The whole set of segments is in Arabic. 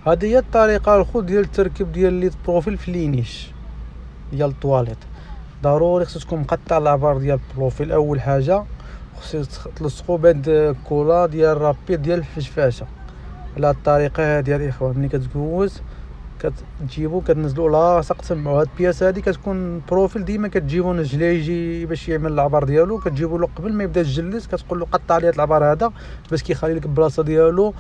هذه هي الطريقه الخو ديال التركيب ديال لي بروفيل في لينيش ديال الطواليط. ضروري خصكم مقطع العبار ديال البروفيل. اول حاجه خصك تلصقوا بهاد كولا ديال رابيد ديال الفشفاشه على الطريقه هذه الاخوان. ملي كتجوز كتجيبو كتنزلوا لاصق تما. هاد البياس هادي كتكون بروفيل ديما كتجيبو نجلايجي باش يعمل العبار ديالو. كتجيبو له قبل ما يبدا الجلس كتقول له قطع لي هاد العبار هذا باش كيخلي لك البلاصه ديالو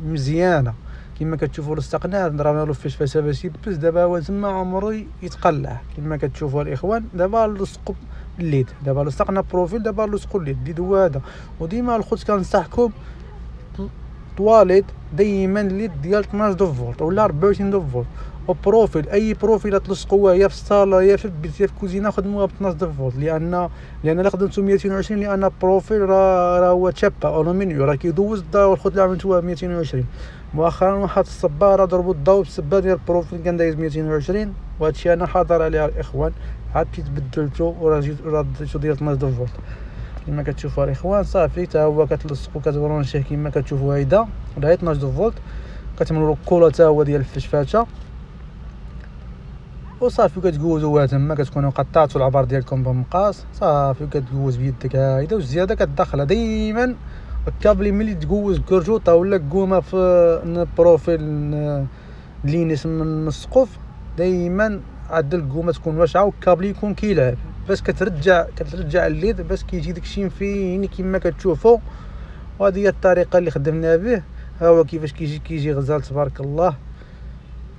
مزيانه. كما كتشوفوا لصقناه ضربنا له فشفاشه باش يلبس. دابا هو تما عمرو يتقلع كما كتشوفوا الاخوان. دابا لصقوا الليد، دابا لصقنا بروفيل، دابا لصقوا الليد هو هذا. وديما الخوت كنصحكم طواليت دائما الليد ديال 12 فولت ولا 24 فولت. وبروفيل اي بروفيل تلصقوها يا في الصاله يا في البيت يا في الكوزينه خدموها ب 12 فولت. لان الا خدمتو 220 لان بروفيل راه هو تشابا الومنيوم راه كيدوز الضوء. والخوت اللي عملتوها 220 مؤخرا واحد الصباره ضربوا الضوء بالسبه ديال البروفيل كان دايز 220. وهادشي انا حاضر عليها الاخوان. عاد بدلتو وراه ديتو ديال 12 فولت كما كتشوفوا الاخوان. صافي حتى هو كتلصقوا كتبرونشيه كما كتشوفوا هيدا راه 12 فولت. كتعملوا له كولا حتى هو ديال الفشفاشه وصافي. كتجوزوا تما كتكونوا قطعتوا العبار ديالكم بمقاس صافي. كتجوز بيدك هايدا والزياده كتدخلها ديما. الكابلي ملي تجوز كرجوطه ولا كومه في البروفيل لينيس من السقف دائما عدل الكومه تكون واسعه والكابلي يكون كيلعب باش كترجع الليد باش كيجي داكشي مفين كما كتشوفوا. وهذه هي الطريقه اللي خدمنا به. ها هو كيفاش كيجي غزال تبارك الله.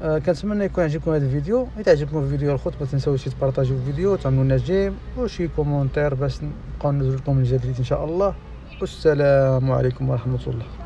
كنتمنى يكون عجبكم هذا الفيديو. اذا عجبكم الفيديو الخوت ما تنساوش تبارطاجيو الفيديو وتعملوا لنا جيم وشي كومونتير باش نبقاو ننزل لكم الجديد ان شاء الله. والسلام عليكم ورحمه الله.